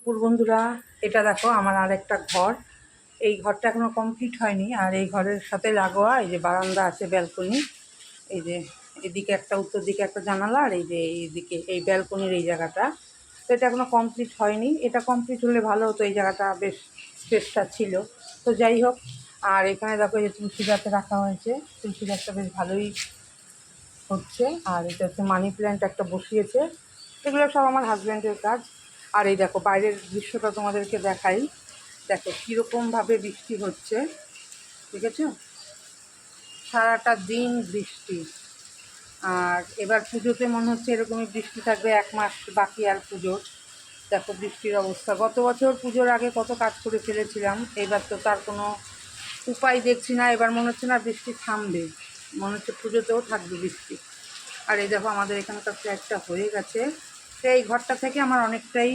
দুপুর বন্ধুরা, এটা দেখো আমার আর একটা ঘর। এই ঘরটা এখনও কমপ্লিট হয়নি। আর এই ঘরের সাথে লাগোয়া এই যে বারান্দা আছে, ব্যালকনি। এই যে এদিকে একটা, উত্তর দিকে একটা জানালা, আর এই যে এইদিকে এই ব্যালকনির এই জায়গাটা। তো এটা এখনও কমপ্লিট হয়নি। এটা কমপ্লিট হলে ভালো হতো, এই জায়গাটা বেশ চেষ্টা ছিল। তো যাই হোক। আর এখানে দেখো এই যে তুলসী গাছটা রাখা হয়েছে, তুলসী গাছটা বেশ ভালোই হচ্ছে। আর এটা হচ্ছে মানি প্ল্যান্ট একটা বসিয়েছে। এগুলো সব আমার হাজব্যান্ডের কাজ। আর এই দেখো বাইরের দৃশ্যটা তোমাদেরকে দেখাই। দেখো কীরকমভাবে বৃষ্টি হচ্ছে, ঠিক আছে? সারাটা দিন বৃষ্টি। আর এবার পুজোতে মনে হচ্ছে এরকমই বৃষ্টি থাকবে, 1 মাস বাকি আর পুজোর। দেখো বৃষ্টির অবস্থা। গত বছর পুজোর আগে কত কাজ করে ফেলেছিলাম, এবার তো তার কোনো উপায় দেখছি না। এবার মনে হচ্ছে না বৃষ্টি থামবে, মনে হচ্ছে পুজোতেও থাকবে বৃষ্টি। আর এই দেখো আমাদের এখানকার ফ্ল্যাটটা হয়ে গেছে। তো এই ঘরটা থেকে আমার অনেকটাই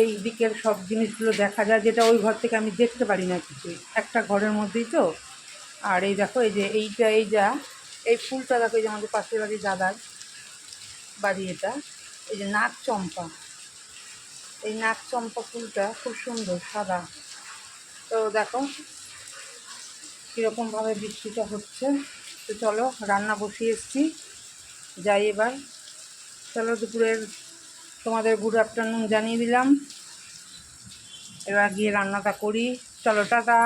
এই দিকের সব জিনিসগুলো দেখা যায়, যেটা ওই ঘর থেকে আমি দেখতে পারি না কিছুই, একটা ঘরের মধ্যেই তো। আর এই দেখো এই যে এই ফুলটা দেখো, এই যে আমাদের পাশের বাড়ির দাদার বাড়ি, এটা এই যে নাগ চম্পা। এই নাগ চম্পা ফুলটা খুব সুন্দর, সাদা। তো দেখো কীরকমভাবে বৃষ্টিটা হচ্ছে। তো চলো, রান্না বসিয়ে এসছি, যাই এবার। চলো, দুপুরের তোমাদের গুড আফটারনুন জানিয়ে দিলাম, এবার গিয়ে রান্নাটা করি। চলো, টাটা।